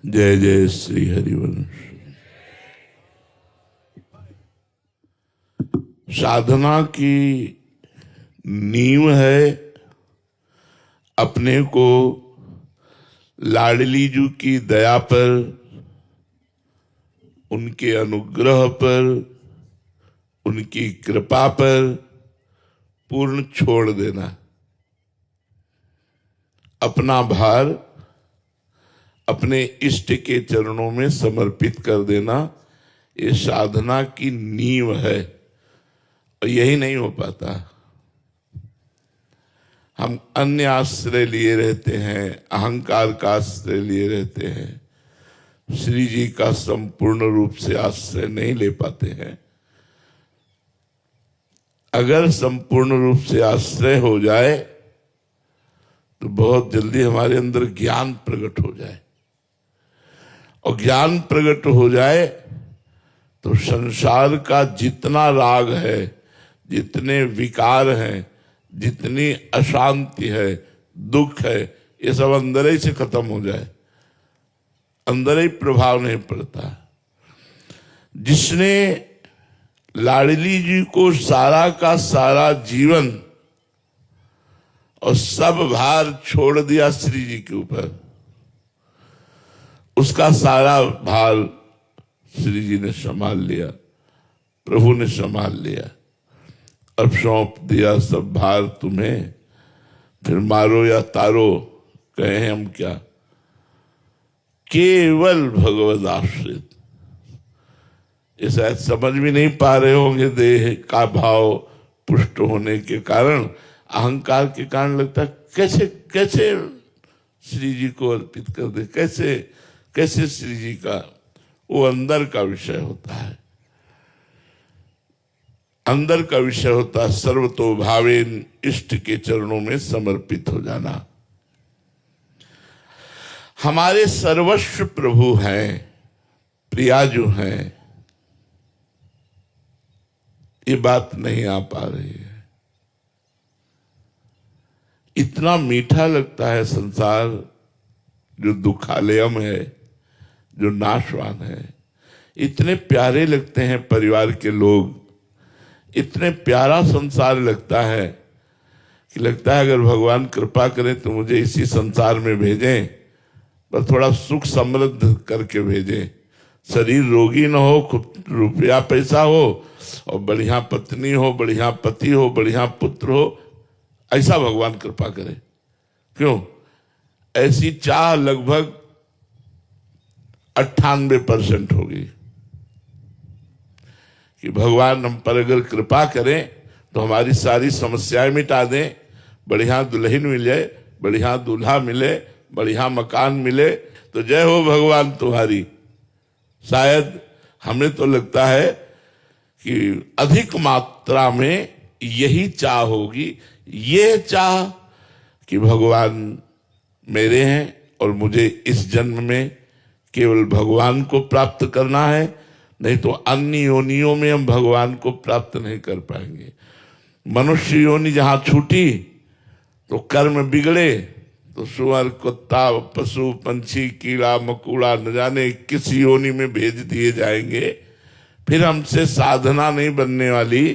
जय जय श्री हरिवंश। साधना की नींव है अपने को लाडली जी की दया पर, उनके अनुग्रह पर, उनकी कृपा पर पूर्ण छोड़ देना, अपना भार अपने इष्ट के चरणों में समर्पित कर देना। ये साधना की नींव है और यही नहीं हो पाता। हम अन्य आश्रय लिए रहते हैं, अहंकार का आश्रय लिए रहते हैं, श्री जी का संपूर्ण रूप से आश्रय नहीं ले पाते हैं। अगर संपूर्ण रूप से आश्रय हो जाए तो बहुत जल्दी हमारे अंदर ज्ञान प्रकट हो जाए, और ज्ञान प्रकट हो जाए तो संसार का जितना राग है, जितने विकार हैं, जितनी अशांति है, दुख है, ये सब अंदर ही से खत्म हो जाए, अंदर ही प्रभाव नहीं पड़ता। जिसने लाडली जी को सारा का सारा जीवन और सब भार छोड़ दिया श्री जी के ऊपर, उसका सारा भार श्री जी ने संभाल लिया, प्रभु ने संभाल लिया। अब सौंप दिया सब भार तुम्हें, फिर मारो या तारो कहें हम क्या, केवल भगवद आश्रित। ये शायद समझ भी नहीं पा रहे होंगे, देह का भाव पुष्ट होने के कारण, अहंकार के कारण लगता है कैसे कैसे श्री जी को अर्पित कर दे, कैसे कैसे श्री जी का। वो अंदर का विषय होता है, अंदर का विषय होता है सर्वतो भावेन, इष्ट के चरणों में समर्पित हो जाना। हमारे सर्वस्व प्रभु हैं, प्रियाजू हैं, ये बात नहीं आ पा रही है। इतना मीठा लगता है संसार जो दुखालयम है, जो नाशवान है। इतने प्यारे लगते हैं परिवार के लोग, इतने प्यारा संसार लगता है कि लगता है अगर भगवान कृपा करें तो मुझे इसी संसार में भेजें, पर थोड़ा सुख समृद्ध करके भेजें। शरीर रोगी न हो, खूब रुपया पैसा हो, और बढ़िया पत्नी हो, बढ़िया पति हो, बढ़िया पुत्र हो, ऐसा भगवान कृपा करे। क्यों? ऐसी चाह लगभग 98% होगी कि भगवान हम पर अगर कृपा करें तो हमारी सारी समस्याएं मिटा दें, बढ़िया दुल्हन मिले, बढ़िया दूल्हा मिले, बढ़िया मकान मिले, तो जय हो भगवान तुम्हारी। शायद हमें तो लगता है कि अधिक मात्रा में यही चाह होगी, ये चाह कि भगवान मेरे हैं और मुझे इस जन्म में केवल भगवान को प्राप्त करना है, नहीं तो अन्य योनियों में हम भगवान को प्राप्त नहीं कर पाएंगे। मनुष्य योनि जहां छूटी तो कर्म बिगड़े, तो सुअर, कुत्ता, पशु, पंछी, कीड़ा मकोड़ा न जाने किस योनि में भेज दिए जाएंगे। फिर हमसे साधना नहीं बनने वाली,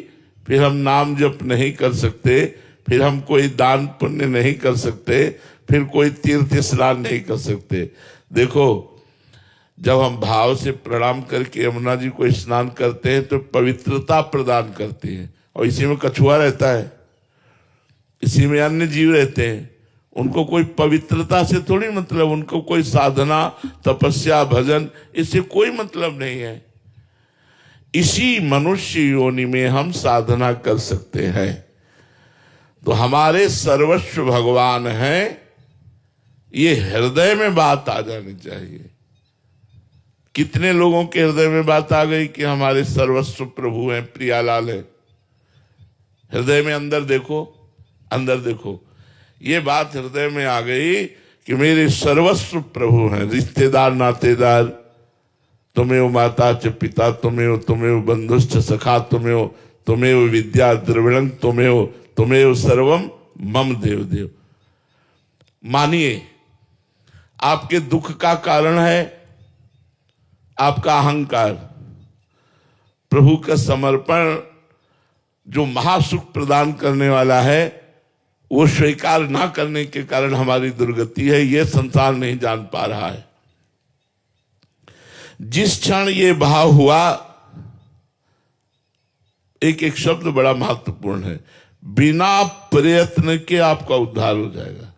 फिर हम नाम जप नहीं कर सकते, फिर हम कोई दान पुण्य नहीं कर सकते, फिर कोई तीर्थ स्नान नहीं कर सकते। देखो, जब हम भाव से प्रणाम करके यमुना जी को स्नान करते हैं तो पवित्रता प्रदान करते हैं, और इसी में कछुआ रहता है, इसी में अन्य जीव रहते हैं। उनको कोई पवित्रता से थोड़ी मतलब, उनको कोई साधना, तपस्या, भजन, इससे कोई मतलब नहीं है। इसी मनुष्य योनि में हम साधना कर सकते हैं। तो हमारे सर्वस्व भगवान हैं, ये हृदय में बात आ जानी चाहिए। कितने लोगों के हृदय में बात आ गई कि हमारे सर्वस्व प्रभु हैं, प्रियालाल है। हृदय में अंदर देखो, अंदर देखो, ये बात हृदय में आ गई कि मेरे सर्वस्व प्रभु हैं। रिश्तेदार, नातेदार, तुमेव माता च पिता, तुमेव बंधुश्च सखा, तुमेव विद्या द्रविणं, तुमेव सर्वम मम देव देव। मानिए, आपके दुख का कारण है आपका अहंकार। प्रभु का समर्पण जो महासुख प्रदान करने वाला है, वो स्वीकार ना करने के कारण हमारी दुर्गति है। यह संसार नहीं जान पा रहा है। जिस क्षण ये भाव हुआ, एक एक शब्द बड़ा महत्वपूर्ण है, बिना प्रयत्न के आपका उद्धार हो जाएगा।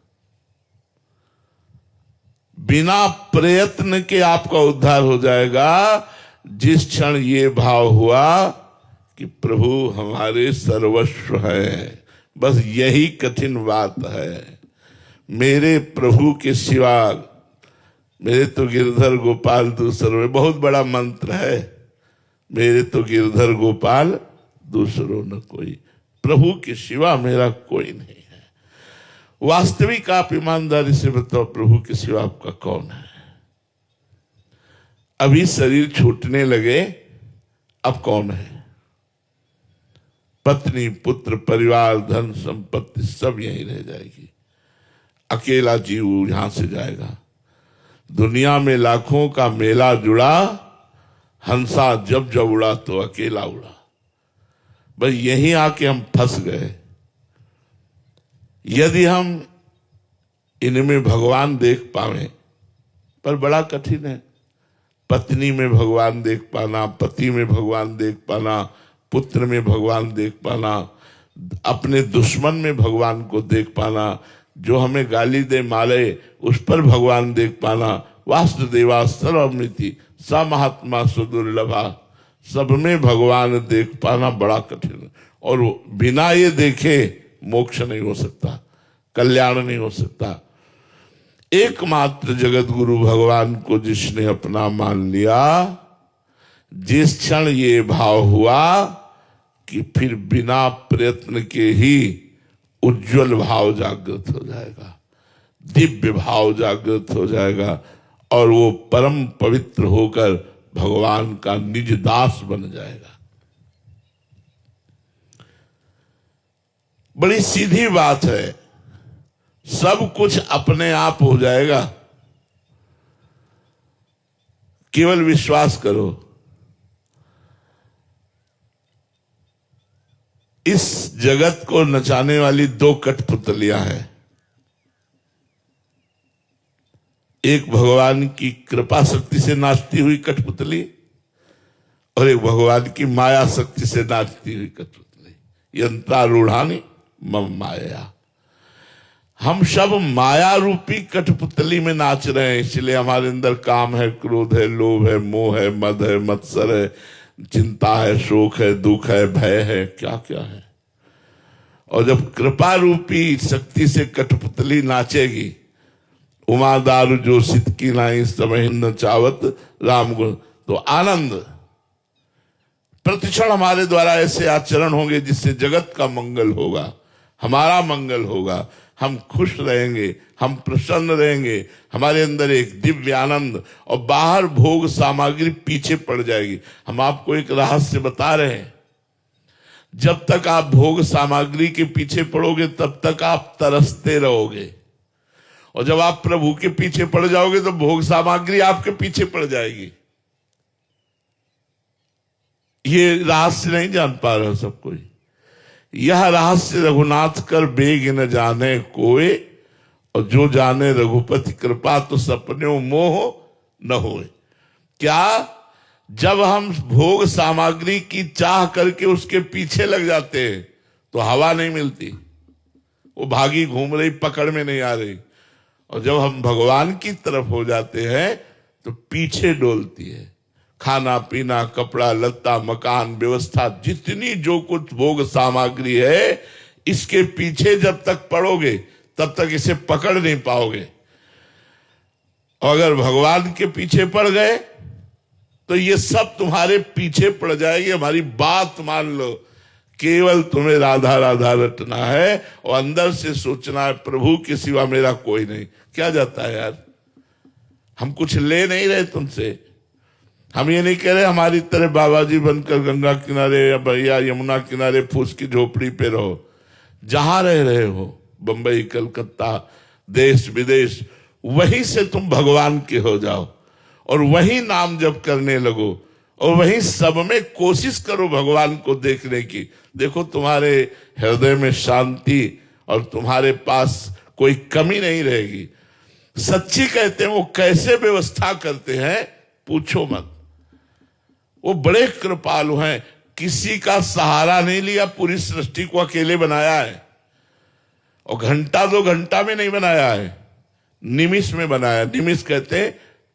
बिना प्रयत्न के आपका उद्धार हो जाएगा। जिस क्षण ये भाव हुआ कि प्रभु हमारे सर्वस्व है, बस यही कठिन बात है। मेरे प्रभु के सिवा मेरे तो गिरधर गोपाल दूसरों, बहुत बड़ा मंत्र है, मेरे तो गिरधर गोपाल दूसरों न कोई, प्रभु के सिवा मेरा कोई नहीं है। वास्तविक आप ईमानदारी से बताओ, प्रभु के सिवा आपका कौन है? अभी शरीर छूटने लगे, अब कौन है? पत्नी, पुत्र, परिवार, धन संपत्ति सब यहीं रह जाएगी। अकेला जीव यहां से जाएगा। दुनिया में लाखों का मेला जुड़ा, हंसा जब जब उड़ा तो अकेला उड़ा। बस यहीं आके हम फंस गए। यदि हम इनमें भगवान देख पावे, पर बड़ा कठिन है। पत्नी में भगवान देख पाना, पति में भगवान देख पाना, पुत्र में भगवान देख पाना, अपने दुश्मन में भगवान को देख पाना, जो हमें गाली दे मारे उस पर भगवान देख पाना। वासुदेवा सर्वमिति स महात्मा सुदुर्लभा, सब में भगवान देख पाना बड़ा कठिन है। और बिना ये देखे मोक्ष नहीं हो सकता, कल्याण नहीं हो सकता। एकमात्र जगत गुरु भगवान को जिसने अपना मान लिया, जिस क्षण ये भाव हुआ कि फिर बिना प्रयत्न के ही उज्जवल भाव जागृत हो जाएगा, दिव्य भाव जागृत हो जाएगा, और वो परम पवित्र होकर भगवान का निज दास बन जाएगा। बड़ी सीधी बात है, सब कुछ अपने आप हो जाएगा, केवल विश्वास करो। इस जगत को नचाने वाली दो कठपुतलियां हैं, एक भगवान की कृपा शक्ति से नाचती हुई कठपुतली, और एक भगवान की माया शक्ति से नाचती हुई कठपुतली। यंत्रारूढ़ानि मम माया। हम सब माया रूपी कठपुतली में नाच रहे हैं, इसलिए हमारे अंदर काम है, क्रोध है, लोभ है, मोह है, मद है, मत्सर है, चिंता है, शोक है, दुख है, भय है, क्या क्या है। और जब कृपा रूपी शक्ति से कठपुतली नाचेगी, उमा दारू जो सितकी नाई समय न चावत राम गुण, तो आनंद प्रतिक्षण हमारे द्वारा ऐसे आचरण होंगे जिससे जगत का मंगल होगा, हमारा मंगल होगा। हम खुश रहेंगे, हम प्रसन्न रहेंगे, हमारे अंदर एक दिव्य आनंद, और बाहर भोग सामग्री पीछे पड़ जाएगी। हम आपको एक रहस्य बता रहे हैं, जब तक आप भोग सामग्री के पीछे पड़ोगे तब तक आप तरसते रहोगे, और जब आप प्रभु के पीछे पड़ जाओगे तो भोग सामग्री आपके पीछे पड़ जाएगी। ये रहस्य नहीं जान पा रहा सब कोई। यह रहस्य रघुनाथ कर बेग न जाने कोई, और जो जाने रघुपति कृपा तो सपने मोह न होए। क्या? जब हम भोग सामग्री की चाह करके उसके पीछे लग जाते हैं तो हवा नहीं मिलती, वो भागी घूम रही, पकड़ में नहीं आ रही। और जब हम भगवान की तरफ हो जाते हैं तो पीछे डोलती है। खाना पीना, कपड़ा लत्ता, मकान, व्यवस्था, जितनी जो कुछ भोग सामग्री है, इसके पीछे जब तक पड़ोगे तब तक इसे पकड़ नहीं पाओगे। और अगर भगवान के पीछे पड़ गए तो ये सब तुम्हारे पीछे पड़ जाएगी। हमारी बात मान लो, केवल तुम्हें राधा राधा रटना है और अंदर से सोचना है प्रभु के सिवा मेरा कोई नहीं। क्या जाता है यार, हम कुछ ले नहीं रहे तुमसे। हम ये नहीं कह रहे हमारी तरह बाबा जी बनकर गंगा किनारे या भैया यमुना किनारे फूस की झोपड़ी पे रहो। जहां रह रहे हो, बंबई, कलकत्ता, देश विदेश, वहीं से तुम भगवान के हो जाओ और वही नाम जप करने लगो और वही सब में कोशिश करो भगवान को देखने की। देखो तुम्हारे हृदय में शांति और तुम्हारे पास कोई कमी नहीं रहेगी। सच्ची कहते हैं वो कैसे व्यवस्था करते हैं पूछो मत। वो बड़े कृपालु हैं, किसी का सहारा नहीं लिया, पूरी सृष्टि को अकेले बनाया है और घंटा 2 घंटा में नहीं बनाया है, निमिष में बनाया। निमिष कहते हैं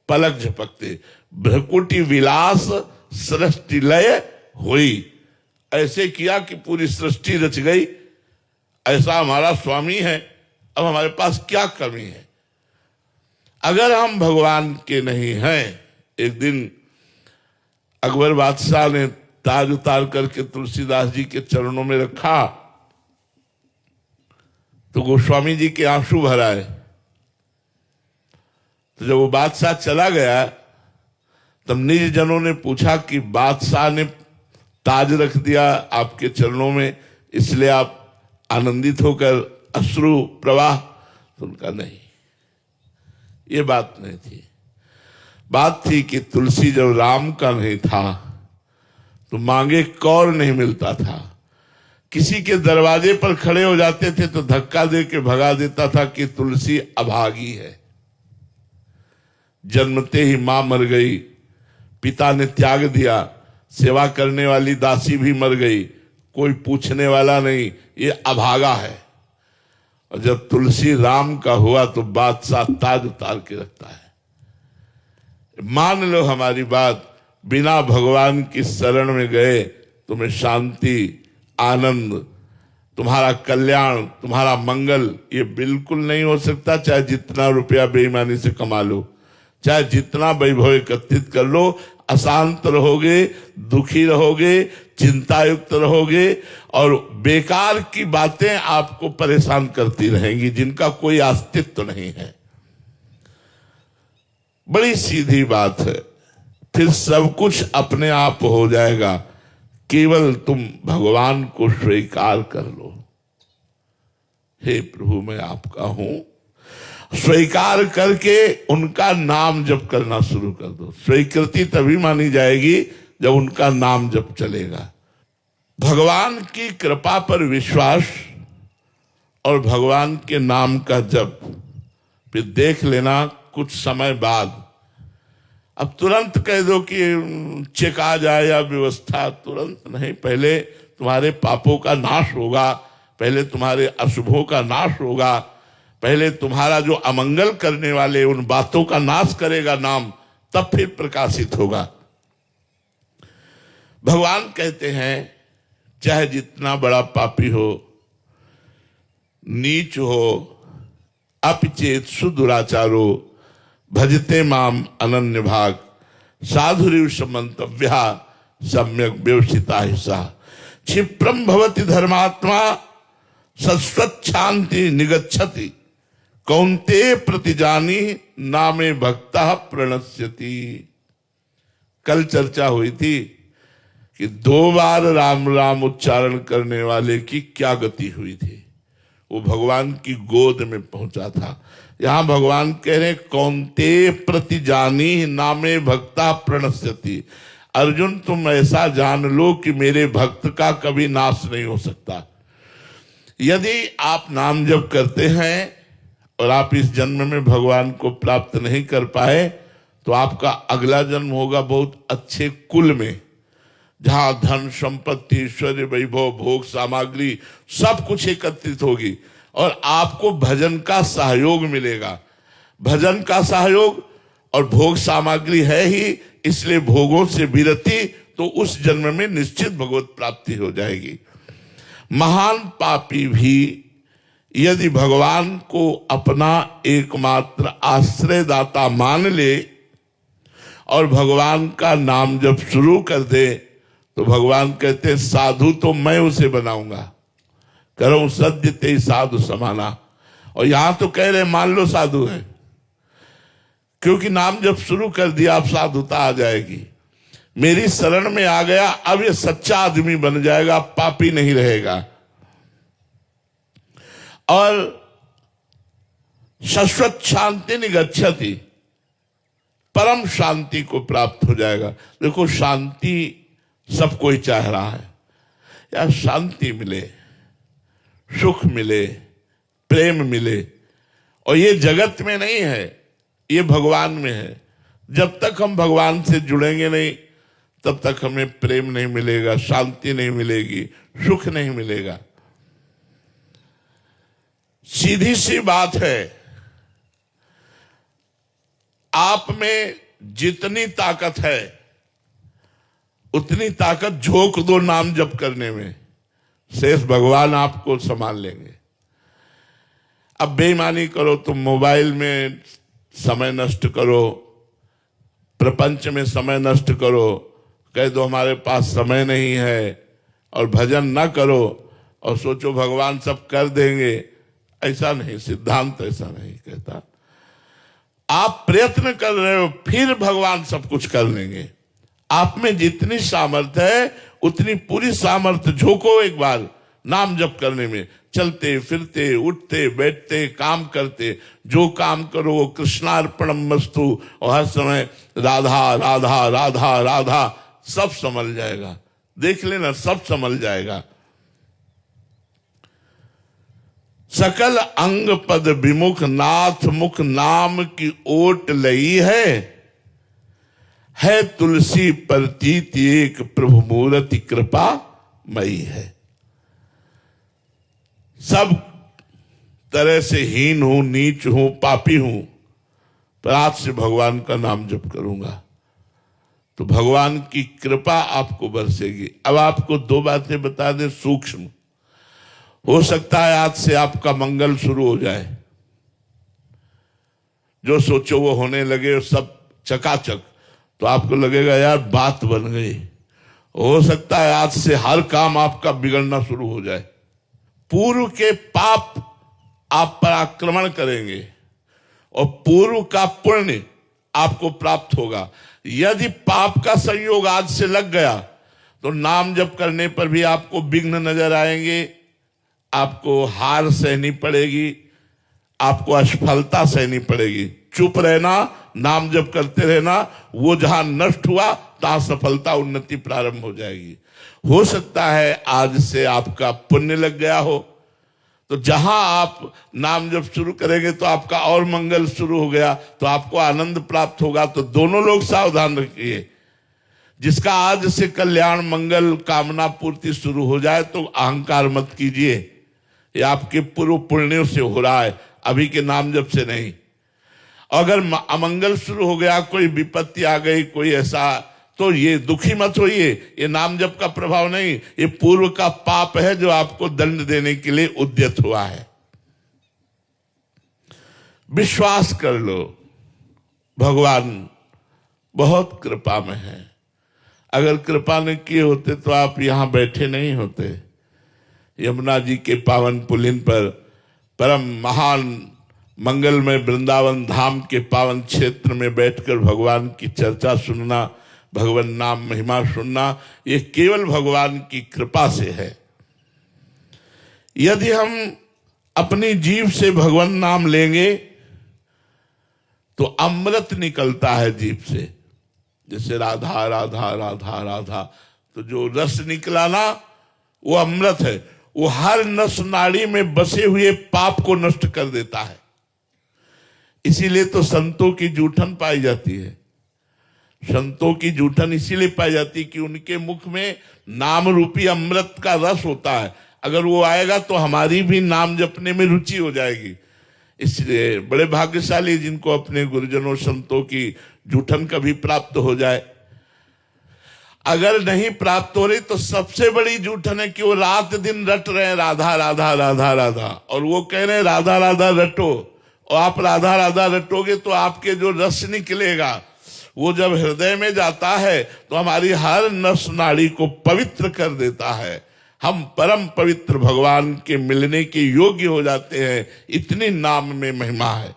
पलक झपकते। भ्रकुटी विलास सृष्टि लय हुई, ऐसे किया कि पूरी सृष्टि रच गई। ऐसा हमारा स्वामी है, अब हमारे पास क्या कमी है। अगर हम भगवान के नहीं हैं, एक दिन अकबर बादशाह ने ताज उतार करके तुलसीदास जी के चरणों में रखा तो गोस्वामी जी के आंसू भर आए। तो जब वो बादशाह चला गया तब निज जनों ने पूछा कि बादशाह ने ताज रख दिया आपके चरणों में, इसलिए आप आनंदित होकर अश्रु प्रवाह। तो उनका नहीं, ये बात नहीं थी। बात थी कि तुलसी जब राम का नहीं था तो मांगे कौर नहीं मिलता था। किसी के दरवाजे पर खड़े हो जाते थे तो धक्का दे के भगा देता था कि तुलसी अभागी है। जन्मते ही मां मर गई, पिता ने त्याग दिया, सेवा करने वाली दासी भी मर गई, कोई पूछने वाला नहीं, ये अभागा है। और जब तुलसी राम का हुआ तो बादशाह ताज उतार के रखता है। मान लो हमारी बात, बिना भगवान की शरण में गए तुम्हें शांति, आनंद, तुम्हारा कल्याण, तुम्हारा मंगल ये बिल्कुल नहीं हो सकता। चाहे जितना रुपया बेईमानी से कमा लो, चाहे जितना वैभव एकत्रित कर लो, अशांत रहोगे, दुखी रहोगे, चिंतायुक्त रहोगे और बेकार की बातें आपको परेशान करती रहेंगी जिनका कोई अस्तित्व नहीं है। बड़ी सीधी बात है। फिर सब कुछ अपने आप हो जाएगा, केवल तुम भगवान को स्वीकार कर लो। हे प्रभु मैं आपका हूं, स्वीकार करके उनका नाम जप करना शुरू कर दो। स्वीकृति तभी मानी जाएगी जब उनका नाम जप चलेगा। भगवान की कृपा पर विश्वास और भगवान के नाम का जप, फिर देख लेना कुछ समय बाद। अब तुरंत कह दो कि चेक आ जाए या व्यवस्था, तुरंत नहीं। पहले तुम्हारे पापों का नाश होगा, पहले तुम्हारे अशुभों का नाश होगा, पहले तुम्हारा जो अमंगल करने वाले उन बातों का नाश करेगा नाम, तब फिर प्रकाशित होगा। भगवान कहते हैं चाहे जितना बड़ा पापी हो, नीच हो, अपिचेत सुदुराचारो, भजते माम अनन्य भाग, साधुरिव समन्तव्या सम्यक व्यवसिता हिस्सा, क्षिप्रम भवति धर्मात्मा सत्सच्छांति निगच्छति, कौन्ते प्रतिजानी नामे भक्ता प्रणश्यति। कल चर्चा हुई थी कि 2 बार राम राम उच्चारण करने वाले की क्या गति हुई थी। वो भगवान की गोद में पहुंचा था। यहां भगवान कह रहे कौन्ते प्रतिजानी नामे भक्ता प्रणश्यति। अर्जुन तुम ऐसा जान लो कि मेरे भक्त का कभी नाश नहीं हो सकता। यदि आप नाम जप करते हैं और आप इस जन्म में भगवान को प्राप्त नहीं कर पाए तो आपका अगला जन्म होगा बहुत अच्छे कुल में, जहां धन संपत्ति ऐश्वर्य वैभव भोग सामग्री सब कुछ एकत्रित होगी और आपको भजन का सहयोग मिलेगा। भजन का सहयोग और भोग सामग्री है ही, इसलिए भोगों से विरति, तो उस जन्म में निश्चित भगवत प्राप्ति हो जाएगी। महान पापी भी यदि भगवान को अपना एकमात्र आश्रयदाता मान ले और भगवान का नाम जब शुरू कर दे तो भगवान कहते साधु तो मैं उसे बनाऊंगा, करो सद्य ते साधु समाना। और यहां तो कह रहे मान लो साधु है, क्योंकि नाम जब शुरू कर दिया अब साधुता आ जाएगी। मेरी शरण में आ गया, अब ये सच्चा आदमी बन जाएगा, पापी नहीं रहेगा। और शाश्वत शांति निगच्छति, परम शांति को प्राप्त हो जाएगा। देखो शांति सब कोई चाह रहा है, यार शांति मिले, सुख मिले, प्रेम मिले, और ये जगत में नहीं है, ये भगवान में है। जब तक हम भगवान से जुड़ेंगे नहीं तब तक हमें प्रेम नहीं मिलेगा, शांति नहीं मिलेगी, सुख नहीं मिलेगा। सीधी सी बात है, आप में जितनी ताकत है उतनी ताकत झोंक दो नाम जप करने में, शेष भगवान आपको संभाल लेंगे। अब बेईमानी करो तो मोबाइल में समय नष्ट करो, प्रपंच में समय नष्ट करो, कह दो हमारे पास समय नहीं है, और भजन ना करो और सोचो भगवान सब कर देंगे। ऐसा नहीं, सिद्धांत ऐसा नहीं कहता। आप प्रयत्न कर रहे हो फिर भगवान सब कुछ कर लेंगे। आप में जितनी सामर्थ्य है उतनी पूरी सामर्थ्य झोंको एक बार नाम जप करने में। चलते फिरते, उठते बैठते, काम करते, जो काम करो वो कृष्णार्पणमस्तु, और हर समय राधा राधा राधा राधा, सब संभल जाएगा। देख लेना, सब संभल जाएगा। सकल अंग पद विमुख नाथ मुख नाम की ओट लई है तुलसी प्रतीत एक प्रभु मूर्ति कृपा मई है। सब तरह से हीन हूं, नीच हूं, पापी हूं, पर आज से भगवान का नाम जप करूंगा तो भगवान की कृपा आपको बरसेगी। अब आपको दो बातें बता दें सूक्ष्म, हो सकता है आज से आपका मंगल शुरू हो जाए, जो सोचो वो होने लगे सब चकाचक, तो आपको लगेगा यार बात बन गई। हो सकता है आज से हर काम आपका बिगड़ना शुरू हो जाए। पूर्व के पाप आप पर आक्रमण करेंगे और पूर्व का पुण्य आपको प्राप्त होगा। यदि पाप का संयोग आज से लग गया तो नाम जप करने पर भी आपको विघ्न नजर आएंगे, आपको हार सहनी पड़ेगी, आपको असफलता सहनी पड़ेगी। चुप रहना, नाम जप करते रहना, वो जहां नष्ट हुआ तहां सफलता उन्नति प्रारंभ हो जाएगी। हो सकता है आज से आपका पुण्य लग गया हो, तो जहां आप नाम जप शुरू करेंगे तो आपका और मंगल शुरू हो गया तो आपको आनंद प्राप्त होगा। तो दोनों लोग सावधान रखिए, जिसका आज से कल्याण मंगल कामना पूर्ति शुरू हो जाए तो अहंकार मत कीजिए, ये आपके पूर्व पुण्यों से हो रहा है, अभी के नाम जप से नहीं। अगर अमंगल शुरू हो गया, कोई विपत्ति आ गई, कोई ऐसा, तो ये दुखी मत होइए, ये नाम जप का प्रभाव नहीं, ये पूर्व का पाप है जो आपको दंड देने के लिए उद्यत हुआ है। विश्वास कर लो, भगवान बहुत कृपा में है। अगर कृपा न किए होते तो आप यहां बैठे नहीं होते। यमुना जी के पावन पुलिन पर परम महान मंगलमय वृंदावन धाम के पावन क्षेत्र में बैठकर भगवान की चर्चा सुनना, भगवान नाम महिमा सुनना, ये केवल भगवान की कृपा से है। यदि हम अपनी जीभ से भगवान नाम लेंगे तो अमृत निकलता है जीभ से, जैसे राधा राधा राधा राधा, तो जो रस निकला ना वो अमृत है। वो हर नस नाड़ी में बसे हुए पाप को नष्ट कर देता है। इसीलिए तो संतों की जूठन पाई जाती है। संतों की जूठन इसीलिए पाई जाती है कि उनके मुख में नाम रूपी अमृत का रस होता है। अगर वो आएगा तो हमारी भी नाम जपने में रुचि हो जाएगी। इसलिए बड़े भाग्यशाली जिनको अपने गुरुजनों संतों की जूठन कभी प्राप्त हो जाए। अगर नहीं प्राप्त हो रही तो सबसे बड़ी जूठन है कि वो रात दिन रट रहे हैं राधा राधा राधा राधा, और वो कह रहे हैं राधा राधा रटो, और आप राधा राधा रटोगे तो आपके जो रस निकलेगा वो जब हृदय में जाता है तो हमारी हर नस नाड़ी को पवित्र कर देता है। हम परम पवित्र भगवान के मिलने के योग्य हो जाते हैं। इतनी नाम में महिमा है।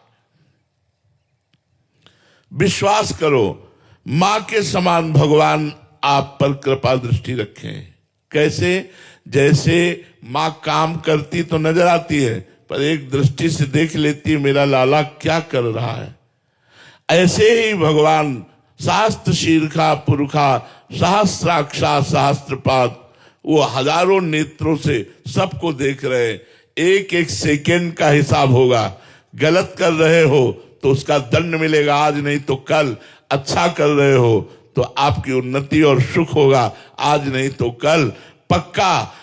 विश्वास करो, मां के समान भगवान आप पर कृपा दृष्टि रखें। कैसे? जैसे मां काम करती तो नजर आती है, पर एक दृष्टि से देख लेती मेरा लाला क्या कर रहा है। ऐसे ही भगवान शास्त्र शीर्षा पुरुषा सहस्राक्षा सहस्त्रपाद, वो हजारों नेत्रों से सबको देख रहे हैं। एक एक सेकंड का हिसाब होगा। गलत कर रहे हो तो उसका दंड मिलेगा आज नहीं तो कल। अच्छा कर रहे हो तो आपकी उन्नति और सुख होगा आज नहीं तो कल पक्का।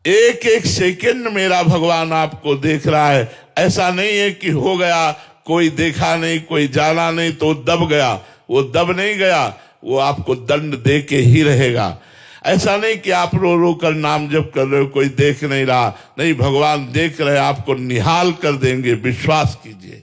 एक एक सेकंड मेरा भगवान आपको देख रहा है। ऐसा नहीं है कि हो गया, कोई देखा नहीं, कोई जाना नहीं तो दब गया। वो दब नहीं गया, वो आपको दंड दे के ही रहेगा। ऐसा नहीं कि आप रो रो कर नाम जप कर रहे हो, कोई देख नहीं रहा। नहीं, भगवान देख रहे, आपको निहाल कर देंगे, विश्वास कीजिए।